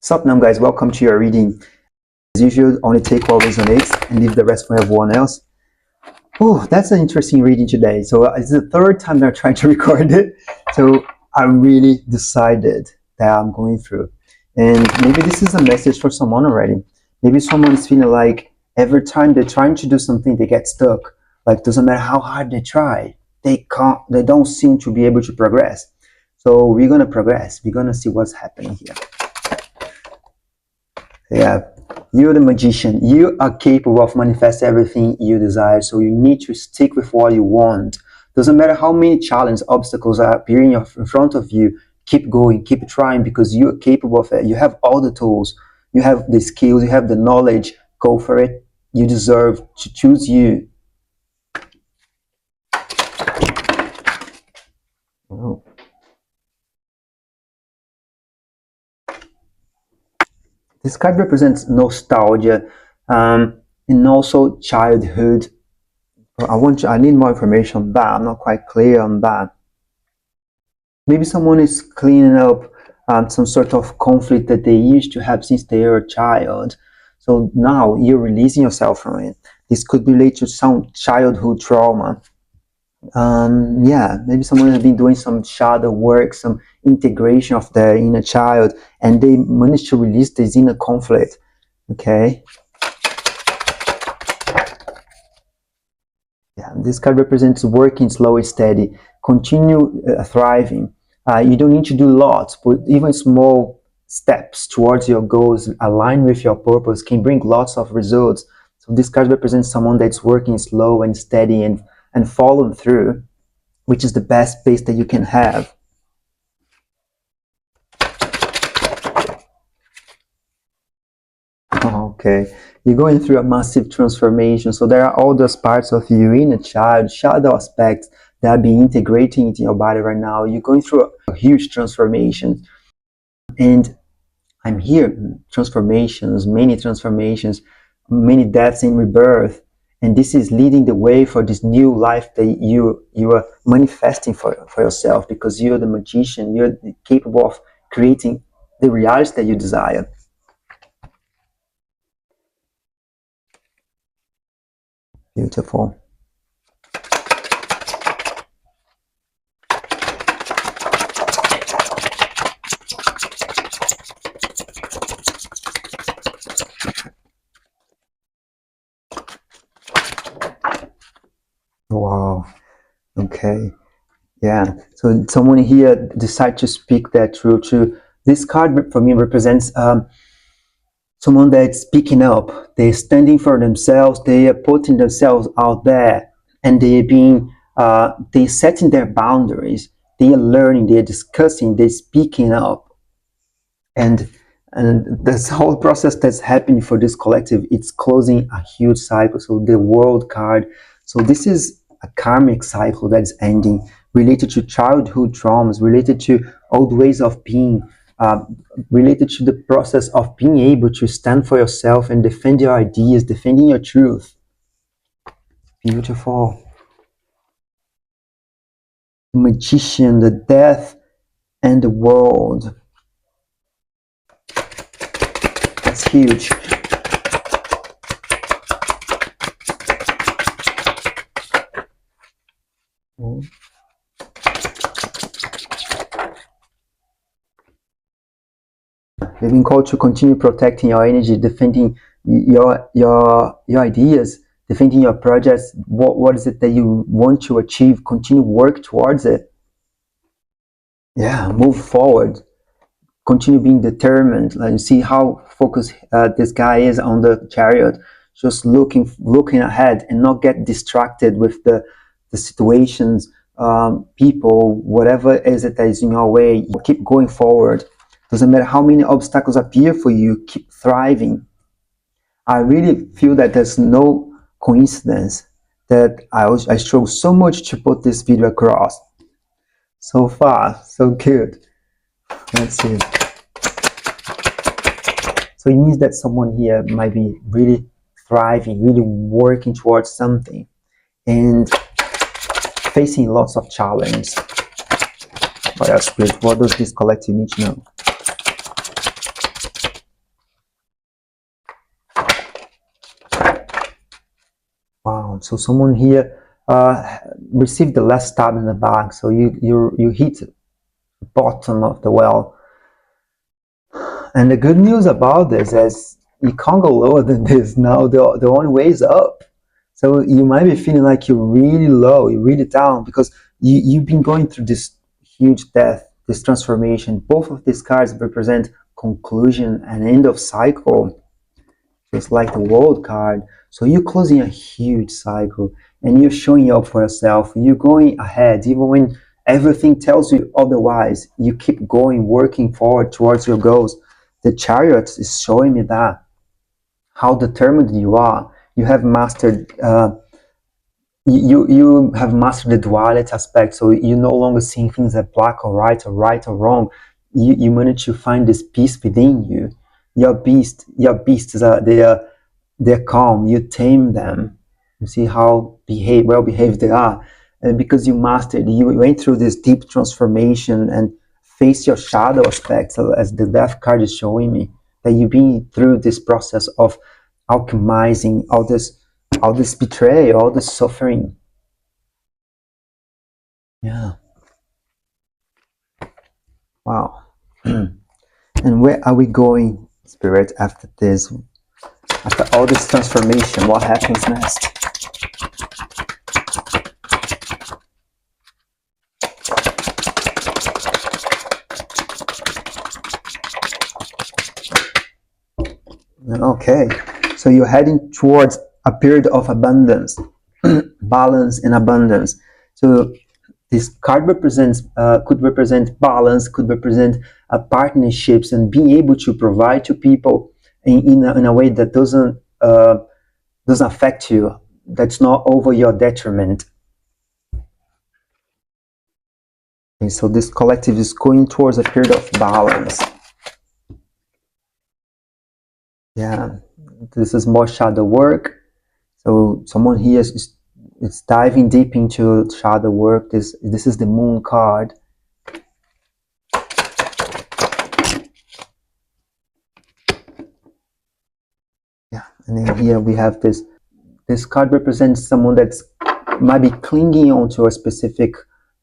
Sup now guys, welcome to your reading. As usual, only take what resonates and leave the rest for everyone else. Oh, that's an interesting reading today. So it's the third time that I'm trying to record it. So I really decided that I'm going through. And maybe this is a message for someone already. Maybe someone's feeling like every time they're trying to do something, they get stuck. Like, doesn't matter how hard they try, they don't seem to be able to progress. So we're gonna progress. We're gonna see what's happening here. Yeah, you're the magician. You are capable of manifesting everything you desire. So you need to stick with what you want. Doesn't matter how many challenges, obstacles are appearing in front of you. Keep going, keep trying, because you're capable of it. You have all the tools. You have the skills. You have the knowledge. Go for it. You deserve to choose you. Oh. This card represents nostalgia and also childhood. I need more information on that. I'm not quite clear on that. Maybe someone is cleaning up some sort of conflict that they used to have since they were a child. So now you're releasing yourself from it. This could relate to some childhood trauma. Yeah, maybe someone has been doing some shadow work, some integration of their inner child, and they managed to release this inner conflict. Okay. Yeah, this card represents working slow and steady. Continue thriving. You don't need to do lots, but even small steps towards your goals aligned with your purpose can bring lots of results. So this card represents someone that's working slow and steady and following through, which is the best pace that you can have. Okay, you're going through a massive transformation. So there are all those parts of you, inner child, shadow aspects that are being integrated into your body right now. You're going through a huge transformation. And I'm here, transformations, many deaths and rebirth. And this is leading the way for this new life that you are manifesting for yourself, because you're the magician. You're capable of creating the reality that you desire. Beautiful. Wow. Okay. Yeah. So someone here decide to speak that truth to this card. For me, represents someone that's speaking up. They're standing for themselves. They are putting themselves out there, and they are being they're setting their boundaries. They are learning. They are discussing. They're speaking up, and this whole process that's happening for this collective, it's closing a huge cycle. So the World card. So this is a karmic cycle that's ending, related to childhood traumas, related to old ways of being, related to the process of being able to stand for yourself and defend your ideas, defending your truth. Beautiful. The magician, the death, and the world. That's huge. You've been called to continue protecting your energy, defending your ideas, defending your projects. What is it that you want to achieve? Continue work towards it. Yeah, move forward. Continue being determined. Like, you see how focused this guy is on the chariot, just looking ahead and not get distracted with the situations, people, whatever is it that is in your way. Keep going forward. Doesn't matter how many obstacles appear for you, keep thriving. I really feel that there's no coincidence that I struggle so much to put this video across. So far, so good. Let's see. So it means that someone here might be really thriving, really working towards something, and facing lots of challenges. What else, Spirit? What does this collective need to know? So someone here received the last stab in the back. So you hit the bottom of the well. And the good news about this is you can't go lower than this now. The only way is up. So you might be feeling like you're really low, you're really down, because you've been going through this huge death, this transformation. Both of these cards represent conclusion and end of cycle, just like the world card. So you're closing a huge cycle and you're showing up for yourself. You're going ahead, even when everything tells you otherwise. You keep going, working forward towards your goals. The Chariot is showing me that, how determined you are. You have mastered you have mastered the duality aspect, so you're no longer seeing things as black or right or wrong. You manage to find this peace within you. Your beasts are they're calm. You tame them. You see how well behaved they are, and because you mastered, you went through this deep transformation and face your shadow aspects, as the death card is showing me, that you've been through this process of alchemizing all this betrayal, all this suffering. Yeah. Wow. And where are we going, Spirit, after this? After all this transformation, what happens next? Okay. So you're heading towards a period of abundance, balance and abundance. So this card represents could represent balance, could represent partnerships and being able to provide to people in a way that doesn't affect you, that's not over your detriment. Okay, so this collective is going towards a period of balance. Yeah, this is more shadow work. So someone here is diving deep into shadow work. This is the Moon card. Yeah, and then here we have this card represents someone that's might be clinging onto a specific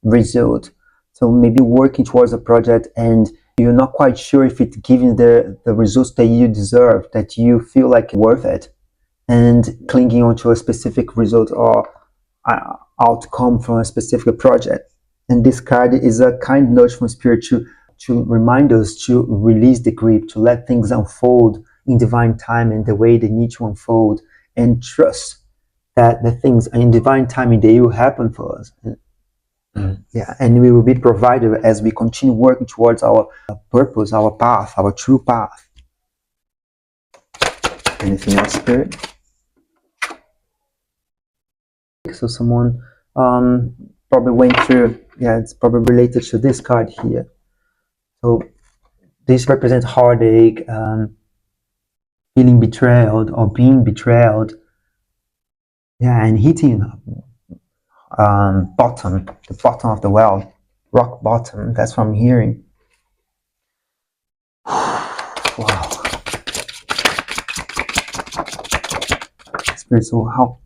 result. So maybe working towards a project and you're not quite sure if it's giving the results that you deserve, that you feel like worth it, and clinging onto a specific result or outcome from a specific project. And this card is a kind nudge from Spirit to remind us to release the grip, to let things unfold in divine time and the way they need to unfold, and trust that the things in divine timing, they will happen for us. Yeah, and we will be provided as we continue working towards our purpose, our path, our true path. Anything else, Spirit? So someone probably went through, yeah, it's probably related to this card here. So this represents heartache, feeling betrayed or being betrayed. Yeah, and hitting the bottom of the well, rock bottom. That's what I'm hearing. Wow. Spirit, so how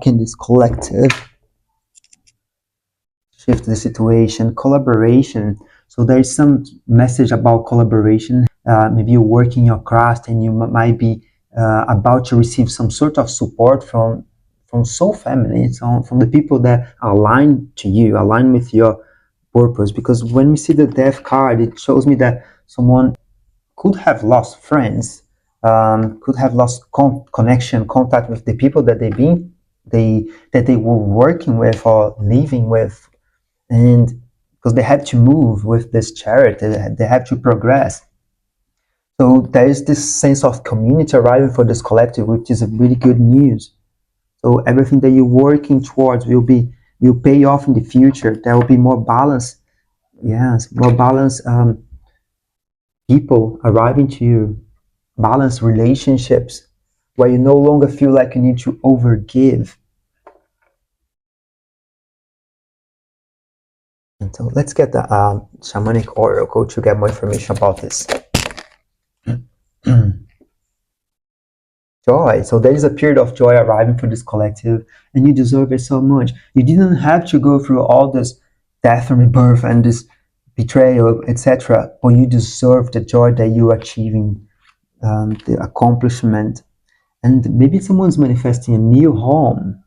can this collective shift the situation? Collaboration. So there is some message about collaboration. Maybe you're working your craft and you might be about to receive some sort of support from soul family, so from the people that align to you, align with your purpose. Because when we see the death card, it shows me that someone could have lost friends, could have lost connection, contact with the people that they were working with or living with, and because they had to move with this Chariot, they had to progress. So there is this sense of community arriving for this collective, which is a really good news. So everything that you're working towards will pay off in the future. There will be more balance. Yes, more balanced people arriving to you, balanced relationships, where you no longer feel like you need to overgive. And so let's get the shamanic oracle to get more information about this. joy. So there is a period of joy arriving for this collective, and you deserve it so much. You didn't have to go through all this death and rebirth and this betrayal, etc. But you deserve the joy that you're achieving, the accomplishment. And maybe someone's manifesting a new home,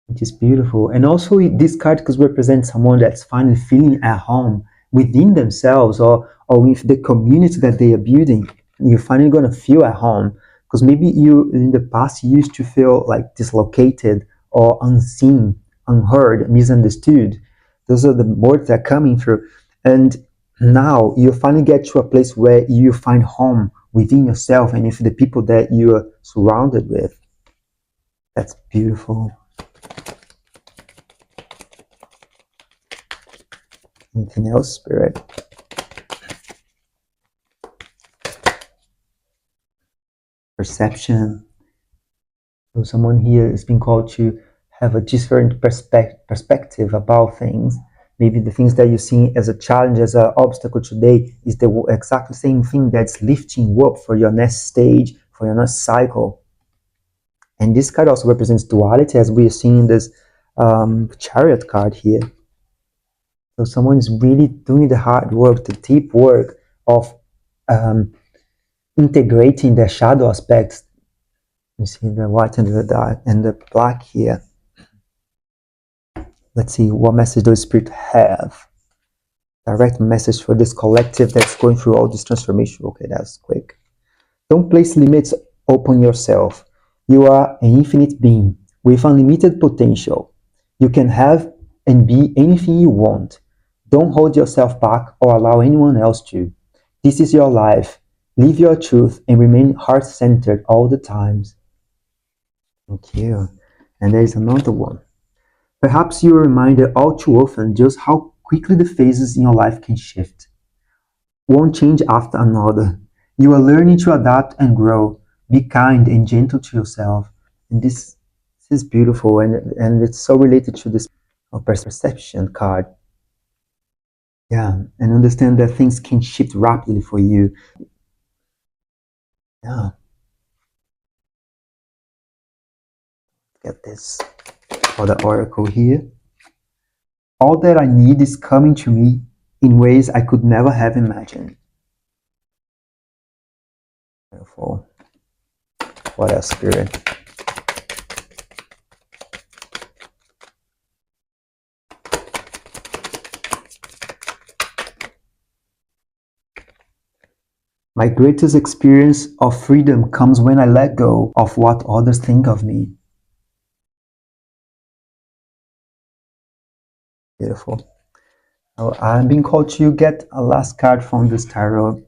which is beautiful. And also, this card could represent someone that's finally feeling at home within themselves, or with the community that they are building. You're finally going to feel at home, because maybe you in the past you used to feel like dislocated or unseen, unheard, misunderstood. Those are the words that are coming through. And now you finally get to a place where you find home within yourself and with the people that you are surrounded with. That's beautiful. Anything else, Spirit? Perception. So someone here is being called to have a different perspective about things. Maybe the things that you see as a challenge, as an obstacle today, is the exact same thing that's lifting you up for your next stage, for your next cycle. And this card also represents duality, as we are seeing in this Chariot card here. So someone is really doing the hard work, the deep work of integrating the shadow aspects. You see the white and the dark and the black here. Let's see, what message does Spirit have? Direct message for this collective that's going through all this transformation. Okay, that's quick. Don't place limits upon yourself. You are an infinite being with unlimited potential. You can have and be anything you want. Don't hold yourself back or allow anyone else to. This is your life. Live your truth and remain heart-centered all the times. Thank you. And there is another one. Perhaps you are reminded all too often just how quickly the phases in your life can shift. One change after another. You are learning to adapt and grow. Be kind and gentle to yourself. And this is beautiful, and it's so related to this perception card. Yeah, and understand that things can shift rapidly for you. Yeah. Get this for the oracle here. All that I need is coming to me in ways I could never have imagined. Beautiful. What else, Spirit? My greatest experience of freedom comes when I let go of what others think of me. Beautiful. Now, I'm being called to get a last card from this tarot.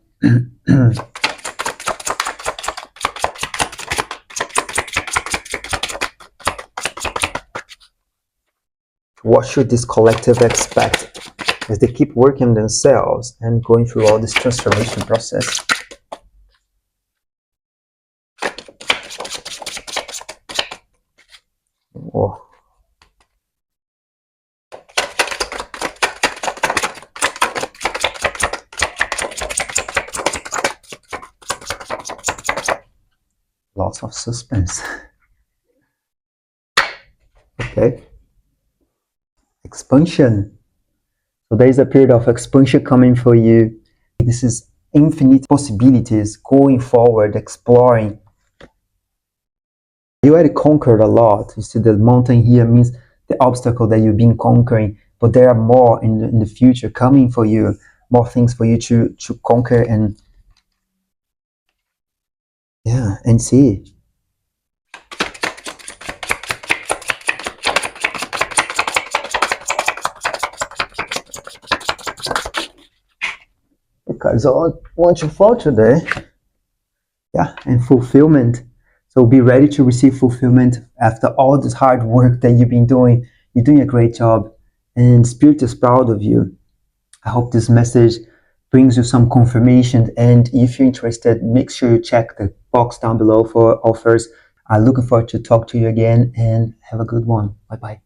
What should this collective expect as they keep working themselves and going through all this transformation process? Oh. Lots of suspense. Okay. Expansion. So there is a period of expansion coming for you. This is infinite possibilities going forward, exploring. You already conquered a lot. You see, the mountain here means the obstacle that you've been conquering, but there are more in the future coming for you, more things for you to conquer and see. Because I want you for today. Yeah, and fulfillment. So be ready to receive fulfillment after all this hard work that you've been doing. You're doing a great job, and Spirit is proud of you. I hope this message brings you some confirmation, and if you're interested, make sure you check the box down below for offers. I'm looking forward to talk to you again, and have a good one. Bye-bye.